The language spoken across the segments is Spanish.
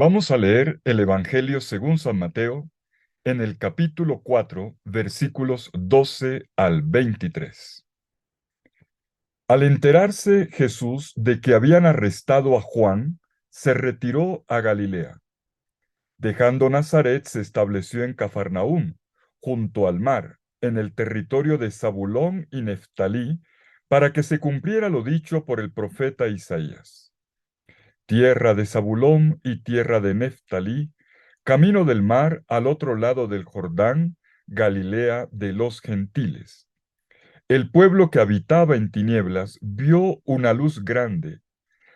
Vamos a leer el Evangelio según San Mateo en el capítulo 4, versículos 12 al 23. Al enterarse Jesús de que habían arrestado a Juan, se retiró a Galilea. Dejando Nazaret, se estableció en Cafarnaúm, junto al mar, en el territorio de Zabulón y Neftalí, para que se cumpliera lo dicho por el profeta Isaías. Tierra de Zabulón y tierra de Neftalí, camino del mar al otro lado del Jordán, Galilea de los gentiles. El pueblo que habitaba en tinieblas vio una luz grande.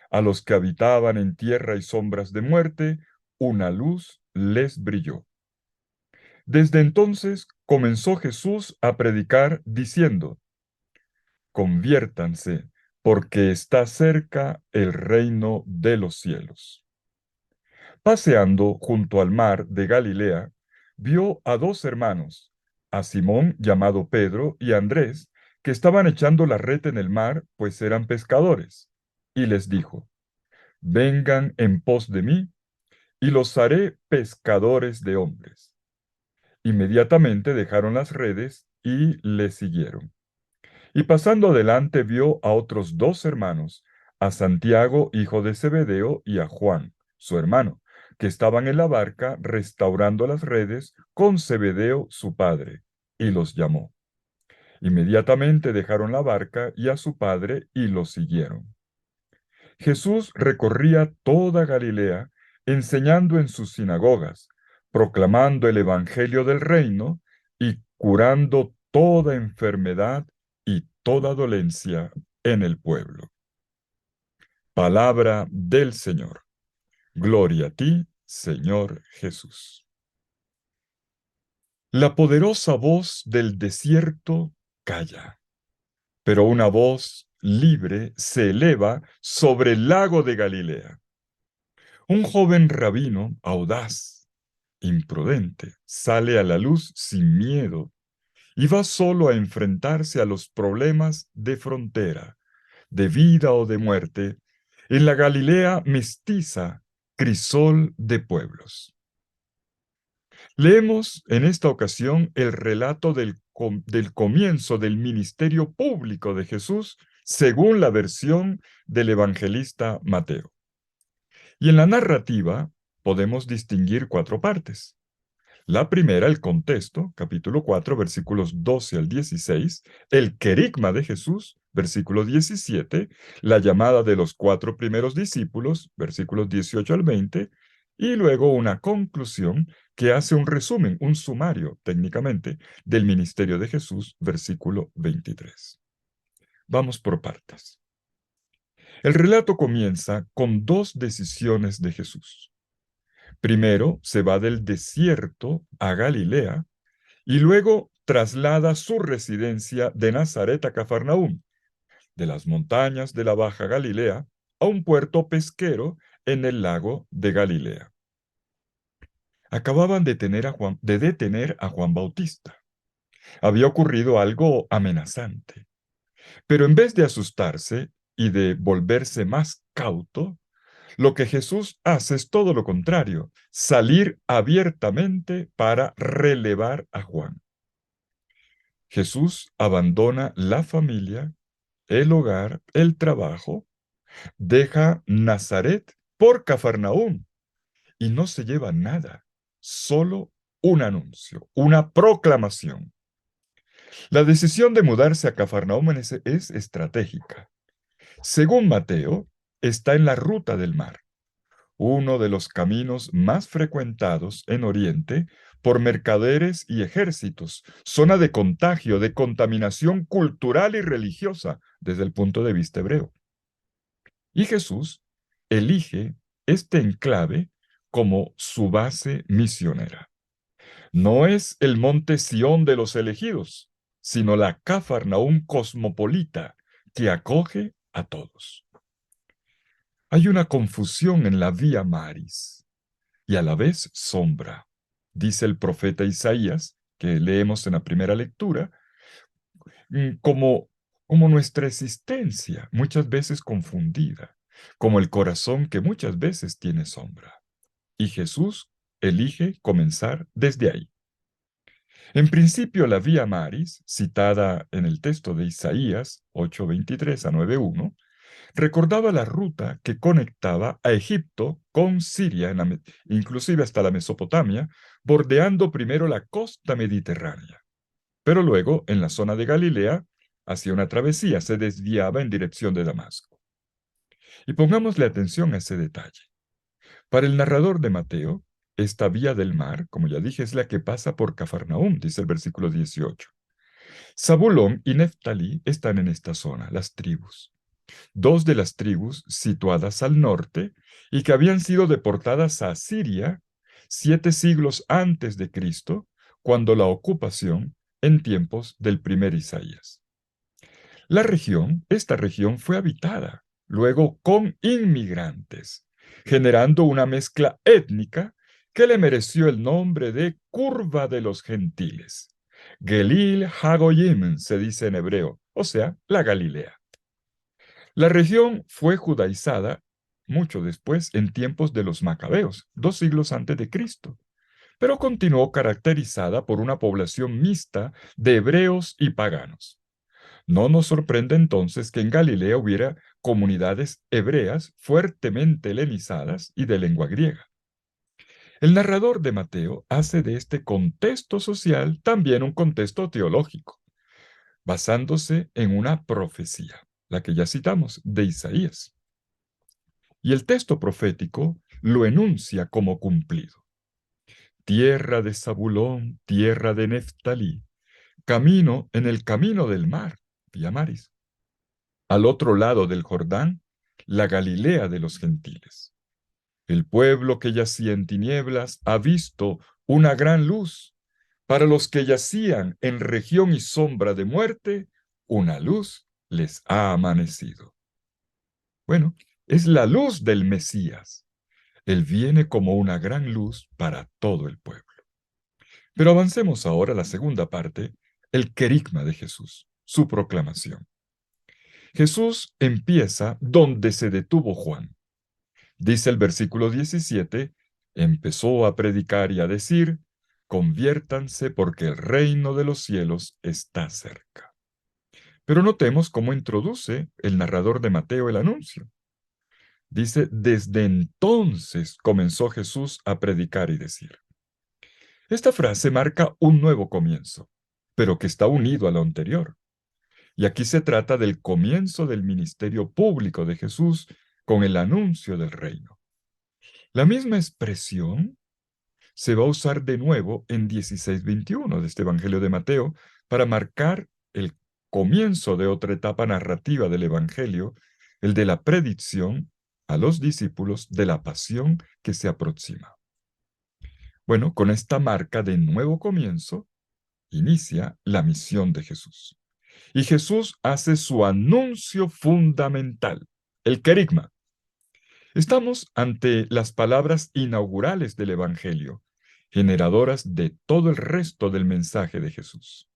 A los que habitaban en tierra y sombras de muerte, una luz les brilló. Desde entonces comenzó Jesús a predicar diciendo: Conviértanse, porque está cerca el reino de los cielos. Paseando junto al mar de Galilea, vio a dos hermanos, a Simón llamado Pedro y a Andrés, que estaban echando la red en el mar, pues eran pescadores. Y les dijo: Vengan en pos de mí, y los haré pescadores de hombres. Inmediatamente dejaron las redes y le siguieron. Y pasando adelante vio a otros dos hermanos, a Santiago, hijo de Zebedeo, y a Juan, su hermano, que estaban en la barca restaurando las redes con Zebedeo, su padre, y los llamó. Inmediatamente dejaron la barca y a su padre y los siguieron. Jesús recorría toda Galilea, enseñando en sus sinagogas, proclamando el Evangelio del reino y curando toda enfermedad y toda dolencia en el pueblo. Palabra del Señor. Gloria a ti, Señor Jesús. La poderosa voz del desierto calla, pero una voz libre se eleva sobre el lago de Galilea. Un joven rabino, audaz, imprudente, sale a la luz sin miedo y va solo a enfrentarse a los problemas de frontera, de vida o de muerte, en la Galilea mestiza, crisol de pueblos. Leemos en esta ocasión el relato del comienzo del ministerio público de Jesús según la versión del evangelista Mateo. Y en la narrativa podemos distinguir cuatro partes. La primera, el contexto, capítulo 4, versículos 12 al 16, el querigma de Jesús, versículo 17, la llamada de los cuatro primeros discípulos, versículos 18 al 20, y luego una conclusión que hace un resumen, un sumario técnicamente, del ministerio de Jesús, versículo 23. Vamos por partes. El relato comienza con dos decisiones de Jesús. Primero se va del desierto a Galilea y luego traslada su residencia de Nazaret a Cafarnaúm, de las montañas de la Baja Galilea a un puerto pesquero en el lago de Galilea. Acababan de detener a Juan Bautista. Había ocurrido algo amenazante, pero en vez de asustarse y de volverse más cauto, lo que Jesús hace es todo lo contrario, salir abiertamente para relevar a Juan. Jesús abandona la familia, el hogar, el trabajo, deja Nazaret por Cafarnaúm y no se lleva nada, solo un anuncio, una proclamación. La decisión de mudarse a Cafarnaúm es estratégica. Según Mateo, está en la ruta del mar, uno de los caminos más frecuentados en Oriente por mercaderes y ejércitos, zona de contagio, de contaminación cultural y religiosa desde el punto de vista hebreo. Y Jesús elige este enclave como su base misionera. No es el monte Sión de los elegidos, sino la Cafarnaúm cosmopolita que acoge a todos. Hay una confusión en la Vía Maris y a la vez sombra, dice el profeta Isaías, que leemos en la primera lectura, como nuestra existencia, muchas veces confundida, como el corazón que muchas veces tiene sombra. y Jesús elige comenzar desde ahí. En principio, la Vía Maris, citada en el texto de Isaías 8:23 a 9:1, recordaba la ruta que conectaba a Egipto con Siria, inclusive hasta la Mesopotamia, bordeando primero la costa mediterránea. Pero luego, en la zona de Galilea, hacía una travesía, se desviaba en dirección de Damasco. Y pongámosle atención a ese detalle. Para el narrador de Mateo, esta vía del mar, como ya dije, es la que pasa por Cafarnaúm, dice el versículo 18. Zabulón y Neftalí están en esta zona, las tribus. Dos de las tribus situadas al norte y que habían sido deportadas a Siria 7 siglos antes de Cristo, cuando la ocupación en tiempos del primer Isaías. Esta región fue habitada, luego con inmigrantes, generando una mezcla étnica que le mereció el nombre de Curva de los Gentiles. Gelil Hagoyim se dice en hebreo, o sea, la Galilea. La región fue judaizada mucho después, en tiempos de los Macabeos, 2 siglos antes de Cristo, pero continuó caracterizada por una población mixta de hebreos y paganos. No nos sorprende entonces que en Galilea hubiera comunidades hebreas fuertemente helenizadas y de lengua griega. El narrador de Mateo hace de este contexto social también un contexto teológico, basándose en una profecía, la que ya citamos, de Isaías. Y el texto profético lo enuncia como cumplido. Tierra de Zabulón, tierra de Neftalí, camino en el camino del mar, Vía Maris. Al otro lado del Jordán, la Galilea de los gentiles. El pueblo que yacía en tinieblas ha visto una gran luz. Para los que yacían en región y sombra de muerte, una luz les ha amanecido. Bueno, es la luz del Mesías. Él viene como una gran luz para todo el pueblo. Pero avancemos ahora a la segunda parte, el querigma de Jesús, su proclamación. Jesús empieza donde se detuvo Juan. Dice el versículo 17, empezó a predicar y a decir, conviértanse porque el reino de los cielos está cerca. Pero notemos cómo introduce el narrador de Mateo el anuncio. Dice, desde entonces comenzó Jesús a predicar y decir. Esta frase marca un nuevo comienzo, pero que está unido a lo anterior. Y aquí se trata del comienzo del ministerio público de Jesús con el anuncio del reino. La misma expresión se va a usar de nuevo en 16:21 de este Evangelio de Mateo para marcar el comienzo de otra etapa narrativa del Evangelio, el de la predicción a los discípulos de la pasión que se aproxima. Bueno, con esta marca de nuevo comienzo, inicia la misión de Jesús. Y Jesús hace su anuncio fundamental, el querigma. Estamos ante las palabras inaugurales del Evangelio, generadoras de todo el resto del mensaje de Jesús.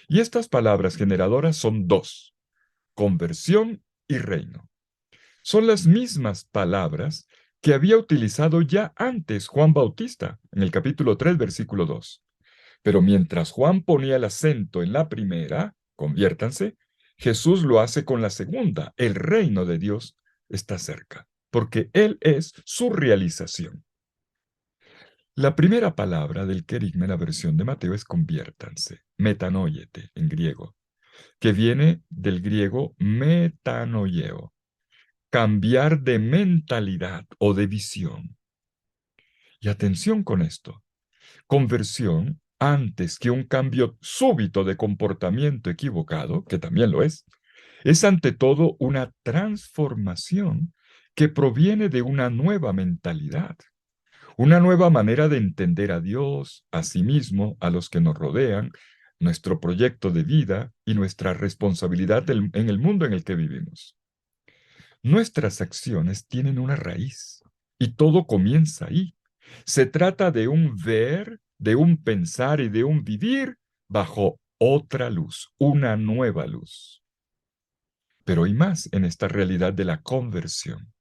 Y estas palabras generadoras son dos, conversión y reino. Son las mismas palabras que había utilizado ya antes Juan Bautista en el capítulo 3, versículo 2. Pero mientras Juan ponía el acento en la primera, conviértanse, Jesús lo hace con la segunda, el reino de Dios está cerca, porque Él es su realización. La primera palabra del querigma en la versión de Mateo es conviértanse, metanoiete en griego, que viene del griego metanoieo, cambiar de mentalidad o de visión. Y atención con esto. Conversión, antes que un cambio súbito de comportamiento equivocado, que también lo es ante todo una transformación que proviene de una nueva mentalidad, una nueva manera de entender a Dios, a sí mismo, a los que nos rodean, nuestro proyecto de vida y nuestra responsabilidad en el mundo en el que vivimos. Nuestras acciones tienen una raíz y todo comienza ahí. Se trata de un ver, de un pensar y de un vivir bajo otra luz, una nueva luz. Pero hay más en esta realidad de la conversión.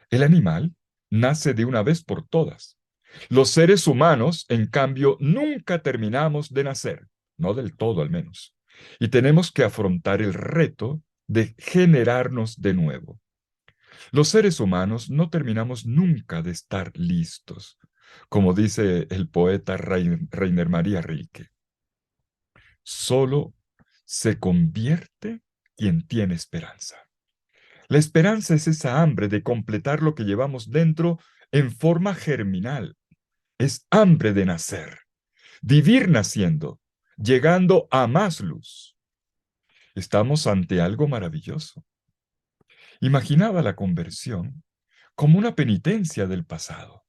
El animal nace de una vez por todas. Los seres humanos, en cambio, nunca terminamos de nacer, no del todo al menos, y tenemos que afrontar el reto de generarnos de nuevo. Los seres humanos no terminamos nunca de estar listos, como dice el poeta Rainer María Rilke. Solo se convierte quien tiene esperanza. La esperanza es esa hambre de completar lo que llevamos dentro en forma germinal. Es hambre de nacer, vivir naciendo, llegando a más luz. Estamos ante algo maravilloso. Imaginaba la conversión como una penitencia del pasado,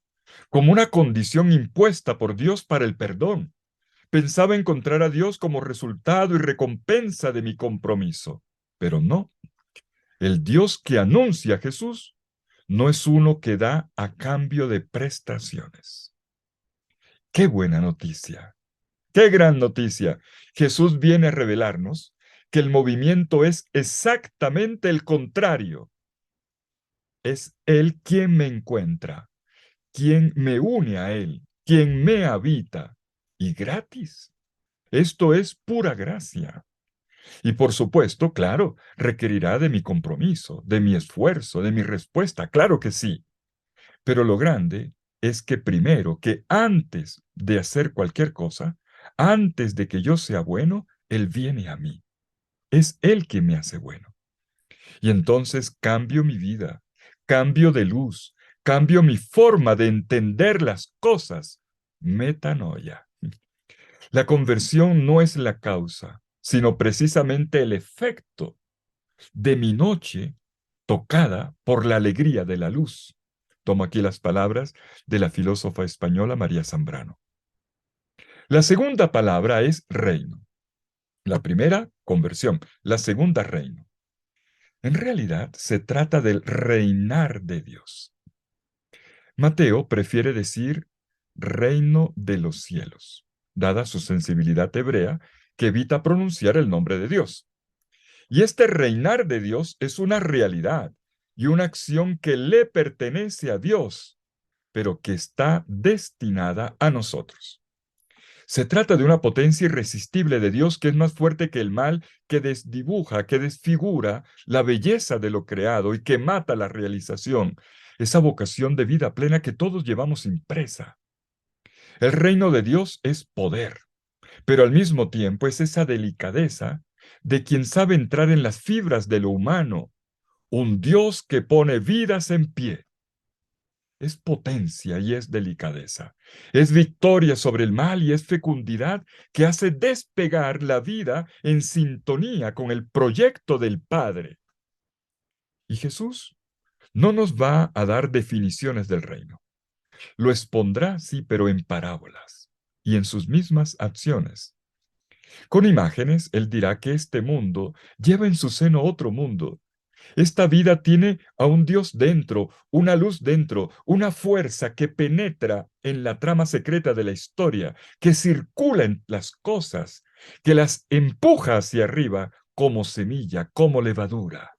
como una condición impuesta por Dios para el perdón. Pensaba encontrar a Dios como resultado y recompensa de mi compromiso, pero no. El Dios que anuncia a Jesús no es uno que da a cambio de prestaciones. ¡Qué buena noticia! ¡Qué gran noticia! Jesús viene a revelarnos que el movimiento es exactamente el contrario. Es Él quien me encuentra, quien me une a Él, quien me habita. Y gratis. Esto es pura gracia. Y por supuesto, claro, requerirá de mi compromiso, de mi esfuerzo, de mi respuesta, claro que sí. Pero lo grande es que primero, que antes de hacer cualquier cosa, antes de que yo sea bueno, Él viene a mí. Es Él quien me hace bueno. Y entonces cambio mi vida, cambio de luz, cambio mi forma de entender las cosas. Metanoia. La conversión no es la causa, sino precisamente el efecto de mi noche tocada por la alegría de la luz. Tomo aquí las palabras de la filósofa española María Zambrano. La segunda palabra es reino. La primera, conversión. La segunda, reino. En realidad, se trata del reinar de Dios. Mateo prefiere decir reino de los cielos, dada su sensibilidad hebrea que evita pronunciar el nombre de Dios. Y este reinar de Dios es una realidad y una acción que le pertenece a Dios, pero que está destinada a nosotros. Se trata de una potencia irresistible de Dios que es más fuerte que el mal, que desdibuja, que desfigura la belleza de lo creado y que mata la realización, esa vocación de vida plena que todos llevamos impresa. El reino de Dios es poder, pero al mismo tiempo es esa delicadeza de quien sabe entrar en las fibras de lo humano, un Dios que pone vidas en pie. Es potencia y es delicadeza. Es victoria sobre el mal y es fecundidad que hace despegar la vida en sintonía con el proyecto del Padre. Y Jesús no nos va a dar definiciones del reino. Lo expondrá, sí, pero en parábolas y en sus mismas acciones. Con imágenes, él dirá que este mundo lleva en su seno otro mundo. Esta vida tiene a un Dios dentro, una luz dentro, una fuerza que penetra en la trama secreta de la historia, que circula en las cosas, que las empuja hacia arriba como semilla, como levadura.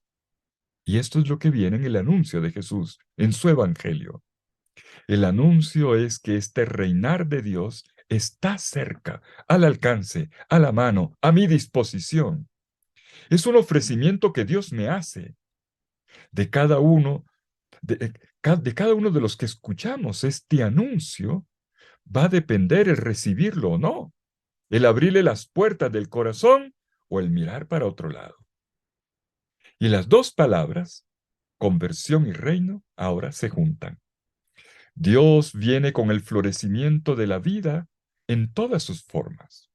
Y esto es lo que viene en el anuncio de Jesús, en su evangelio. El anuncio es que este reinar de Dios está cerca, al alcance, a la mano, a mi disposición. Es un ofrecimiento que Dios me hace de cada uno, de cada uno de los que escuchamos este anuncio. Va a depender el recibirlo o no, el abrirle las puertas del corazón o el mirar para otro lado. Y las dos palabras, conversión y reino, ahora se juntan. Dios viene con el florecimiento de la vida en todas sus formas.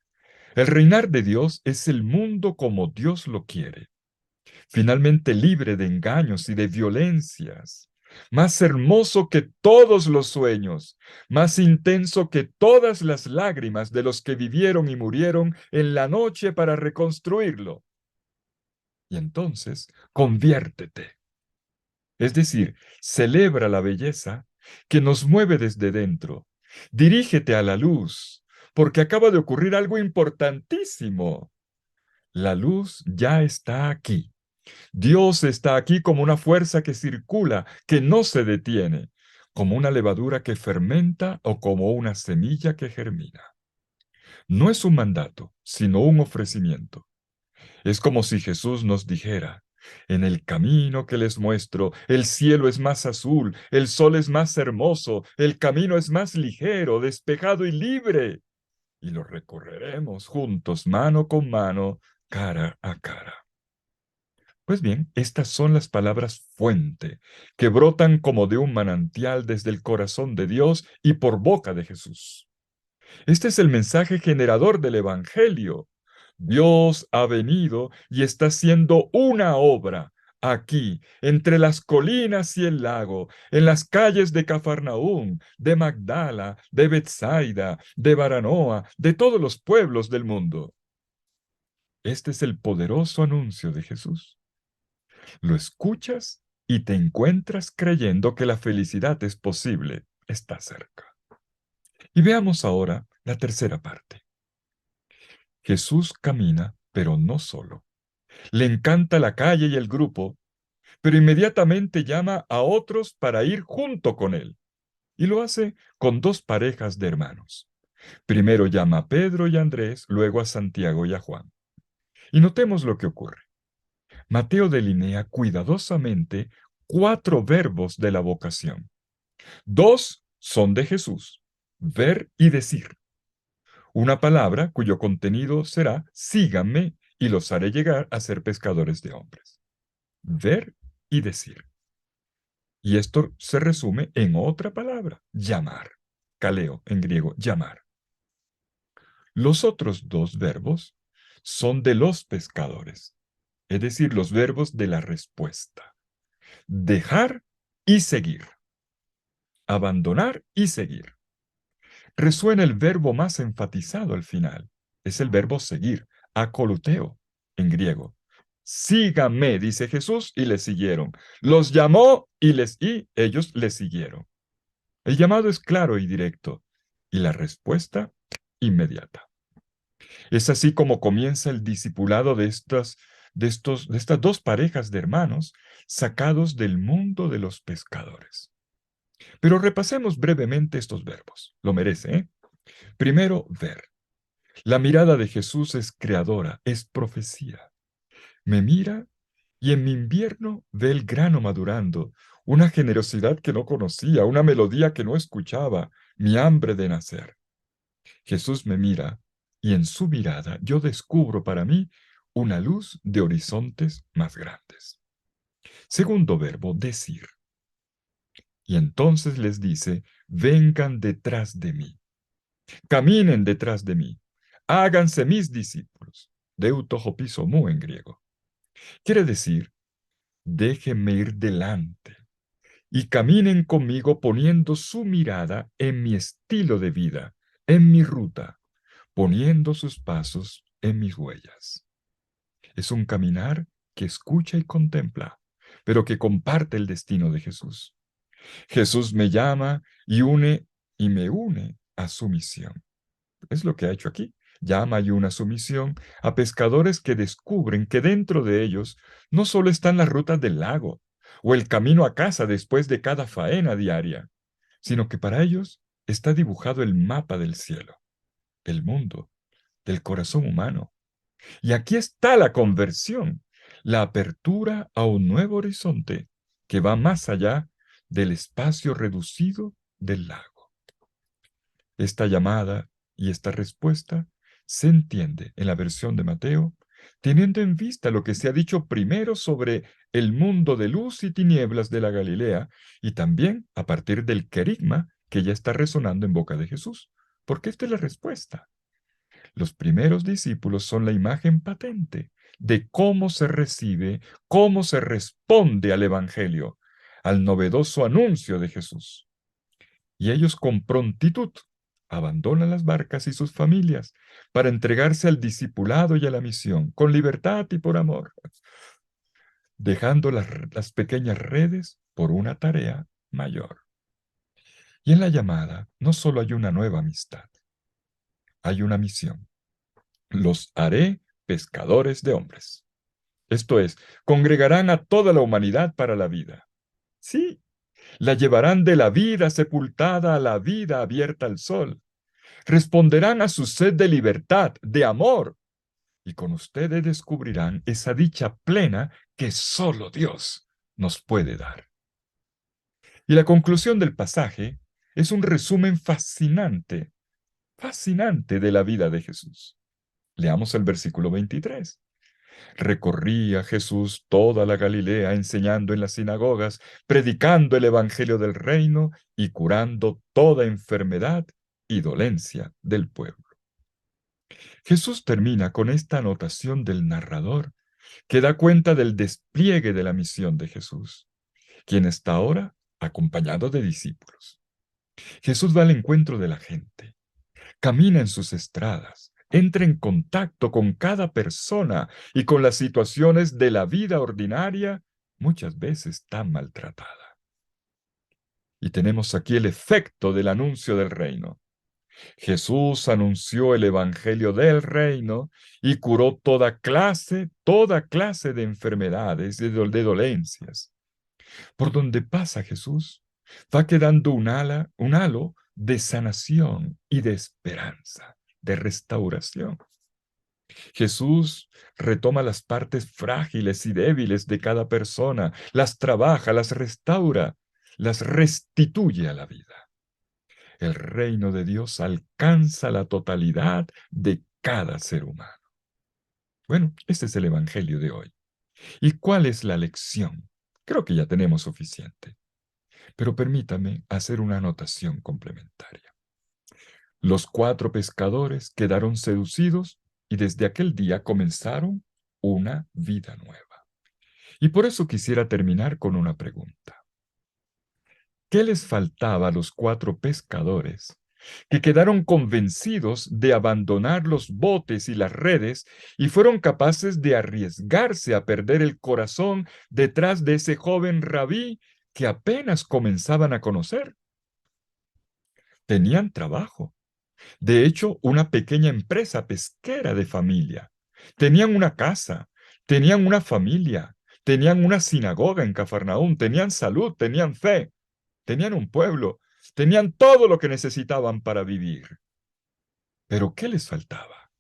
El reinar de Dios es el mundo como Dios lo quiere, finalmente libre de engaños y de violencias, más hermoso que todos los sueños, más intenso que todas las lágrimas de los que vivieron y murieron en la noche para reconstruirlo. Y entonces, conviértete. Es decir, celebra la belleza que nos mueve desde dentro. Dirígete a la luz, porque acaba de ocurrir algo importantísimo. La luz ya está aquí. Dios está aquí como una fuerza que circula, que no se detiene, como una levadura que fermenta o como una semilla que germina. No es un mandato, sino un ofrecimiento. Es como si Jesús nos dijera, en el camino que les muestro, el cielo es más azul, el sol es más hermoso, el camino es más ligero, despejado y libre, y lo recorreremos juntos, mano con mano, cara a cara. Pues bien, estas son las palabras fuente, que brotan como de un manantial desde el corazón de Dios y por boca de Jesús. Este es el mensaje generador del Evangelio. Dios ha venido y está haciendo una obra aquí, entre las colinas y el lago, en las calles de Cafarnaúm, de Magdala, de Betsaida, de Baranoa, de todos los pueblos del mundo. Este es el poderoso anuncio de Jesús. Lo escuchas y te encuentras creyendo que la felicidad es posible, está cerca. Y veamos ahora la tercera parte. Jesús camina, pero no solo. Le encanta la calle y el grupo, pero inmediatamente llama a otros para ir junto con él. Y lo hace con dos parejas de hermanos. Primero llama a Pedro y a Andrés, luego a Santiago y a Juan. Y notemos lo que ocurre. Mateo delinea cuidadosamente cuatro verbos de la vocación. Dos son de Jesús, ver y decir. Una palabra cuyo contenido será síganme y los haré llegar a ser pescadores de hombres. Ver y decir. Y esto se resume en otra palabra, llamar. Kaleo en griego, llamar. Los otros dos verbos son de los pescadores, es decir, los verbos de la respuesta. Dejar y seguir. Abandonar y seguir. Resuena el verbo más enfatizado al final. Es el verbo seguir, akoluteo, en griego. Síganme, dice Jesús, y le siguieron. Los llamó y ellos le siguieron. El llamado es claro y directo, y la respuesta inmediata. Es así como comienza el discipulado de estas dos parejas de hermanos sacados del mundo de los pescadores. Pero repasemos brevemente estos verbos. Lo merece, ¿eh? Primero, ver. La mirada de Jesús es creadora, es profecía. Me mira y en mi invierno ve el grano madurando, una generosidad que no conocía, una melodía que no escuchaba, mi hambre de nacer. Jesús me mira y en su mirada yo descubro para mí una luz de horizontes más grandes. Segundo verbo, decir. Y entonces les dice, vengan detrás de mí. Caminen detrás de mí. Háganse mis discípulos. Deutohopisomú en griego. Quiere decir, déjenme ir delante y caminen conmigo poniendo su mirada en mi estilo de vida, en mi ruta, poniendo sus pasos en mis huellas. Es un caminar que escucha y contempla, pero que comparte el destino de Jesús. Jesús me llama y me une a su misión. Es lo que ha hecho aquí. Llama y una sumisión a pescadores que descubren que dentro de ellos no solo están las rutas del lago o el camino a casa después de cada faena diaria, sino que para ellos está dibujado el mapa del cielo, el mundo, del corazón humano. Y aquí está la conversión, la apertura a un nuevo horizonte que va más allá del espacio reducido del lago. Esta llamada y esta respuesta se entiende en la versión de Mateo, teniendo en vista lo que se ha dicho primero sobre el mundo de luz y tinieblas de la Galilea y también a partir del querigma que ya está resonando en boca de Jesús, porque esta es la respuesta. Los primeros discípulos son la imagen patente de cómo se recibe, cómo se responde al Evangelio, al novedoso anuncio de Jesús. Y ellos con prontitud abandonan las barcas y sus familias para entregarse al discipulado y a la misión, con libertad y por amor, dejando las pequeñas redes por una tarea mayor. Y en la llamada no solo hay una nueva amistad, hay una misión. Los haré pescadores de hombres. Esto es, congregarán a toda la humanidad para la vida. Sí, La llevarán de la vida sepultada a la vida abierta al sol. Responderán a su sed de libertad, de amor, y con ustedes descubrirán esa dicha plena que solo Dios nos puede dar. Y la conclusión del pasaje es un resumen fascinante, fascinante de la vida de Jesús. Leamos el versículo 23. Recorría Jesús toda la Galilea enseñando en las sinagogas, predicando el evangelio del reino y curando toda enfermedad y dolencia del pueblo. Jesús termina con esta anotación del narrador que da cuenta del despliegue de la misión de Jesús, quien está ahora acompañado de discípulos. Jesús va al encuentro de la gente, camina en sus estradas, entra en contacto con cada persona y con las situaciones de la vida ordinaria, muchas veces tan maltratada. Y tenemos aquí el efecto del anuncio del reino. Jesús anunció el evangelio del reino y curó toda clase de enfermedades, de dolencias. Por donde pasa Jesús, va quedando un halo de sanación y de esperanza, de restauración. Jesús retoma las partes frágiles y débiles de cada persona, las trabaja, las restaura, las restituye a la vida. El reino de Dios alcanza la totalidad de cada ser humano. Bueno, este es el Evangelio de hoy. ¿Y cuál es la lección? Creo que ya tenemos suficiente. Pero permítame hacer una anotación complementaria. Los 4 pescadores quedaron seducidos y desde aquel día comenzaron una vida nueva. Y por eso quisiera terminar con una pregunta. ¿Qué les faltaba a los 4 pescadores que quedaron convencidos de abandonar los botes y las redes y fueron capaces de arriesgarse a perder el corazón detrás de ese joven rabí que apenas comenzaban a conocer? Tenían trabajo. De hecho, una pequeña empresa pesquera de familia. Tenían una casa, tenían una familia, tenían una sinagoga en Cafarnaúm, tenían salud, tenían fe, tenían un pueblo, tenían todo lo que necesitaban para vivir. Pero ¿qué les faltaba?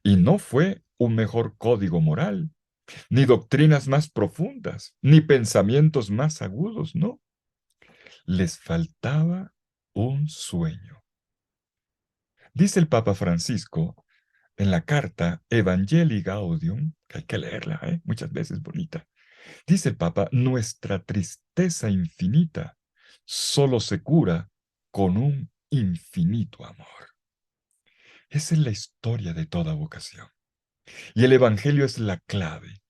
Y no fue un mejor código moral, ni doctrinas más profundas, ni pensamientos más agudos, no. Les faltaba un sueño. Dice el Papa Francisco en la carta Evangelii Gaudium, que hay que leerla, muchas veces bonita, dice el Papa, nuestra tristeza infinita solo se cura con un infinito amor. Esa es la historia de toda vocación. Y el Evangelio es la clave.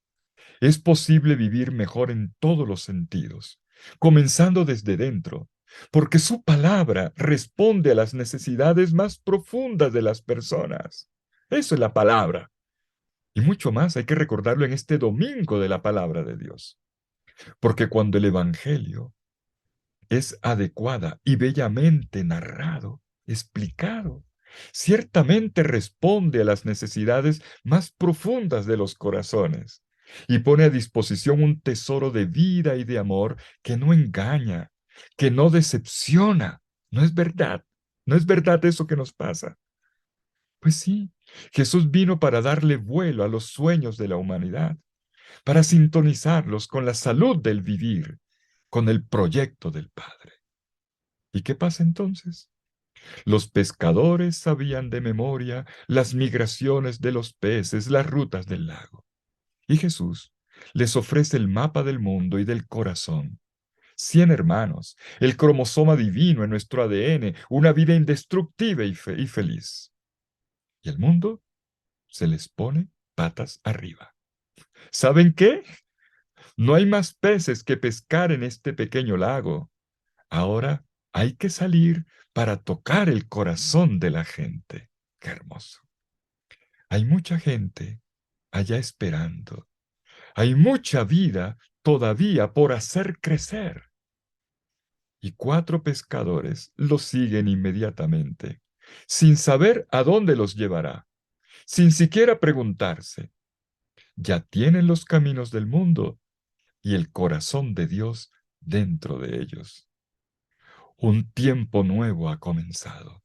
Es posible vivir mejor en todos los sentidos, comenzando desde dentro, porque su palabra responde a las necesidades más profundas de las personas. Eso es la palabra. Y mucho más hay que recordarlo en este domingo de la palabra de Dios. Porque cuando el Evangelio es adecuada y bellamente narrado, explicado, ciertamente responde a las necesidades más profundas de los corazones y pone a disposición un tesoro de vida y de amor que no engaña, que no decepciona. No es verdad. No es verdad eso que nos pasa. Pues sí, Jesús vino para darle vuelo a los sueños de la humanidad, para sintonizarlos con la salud del vivir, con el proyecto del Padre. ¿Y qué pasa entonces? Los pescadores sabían de memoria las migraciones de los peces, las rutas del lago. Y Jesús les ofrece el mapa del mundo y del corazón. 100 hermanos, el cromosoma divino en nuestro ADN, una vida indestructible y feliz. Y el mundo se les pone patas arriba. ¿Saben qué? No hay más peces que pescar en este pequeño lago. Ahora hay que salir para tocar el corazón de la gente. Qué hermoso. Hay mucha gente allá esperando. Hay mucha vida todavía por hacer crecer. Y 4 pescadores los siguen inmediatamente, sin saber a dónde los llevará, sin siquiera preguntarse. Ya tienen los caminos del mundo y el corazón de Dios dentro de ellos. Un tiempo nuevo ha comenzado.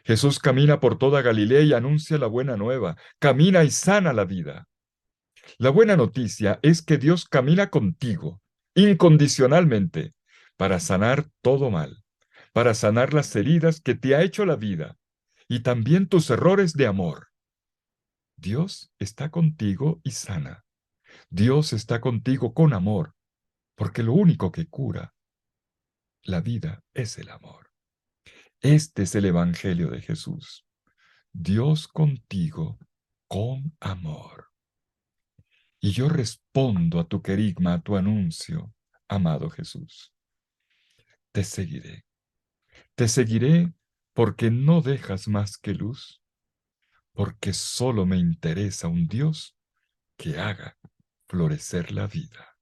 Jesús camina por toda Galilea y anuncia la buena nueva. Camina y sana la vida. La buena noticia es que Dios camina contigo, incondicionalmente, para sanar todo mal, para sanar las heridas que te ha hecho la vida y también tus errores de amor. Dios está contigo y sana. Dios está contigo con amor, porque lo único que cura la vida es el amor. Este es el Evangelio de Jesús. Dios contigo con amor. Y yo respondo a tu querigma, a tu anuncio, amado Jesús. Te seguiré. Te seguiré porque no dejas más que luz, porque solo me interesa un Dios que haga florecer la vida.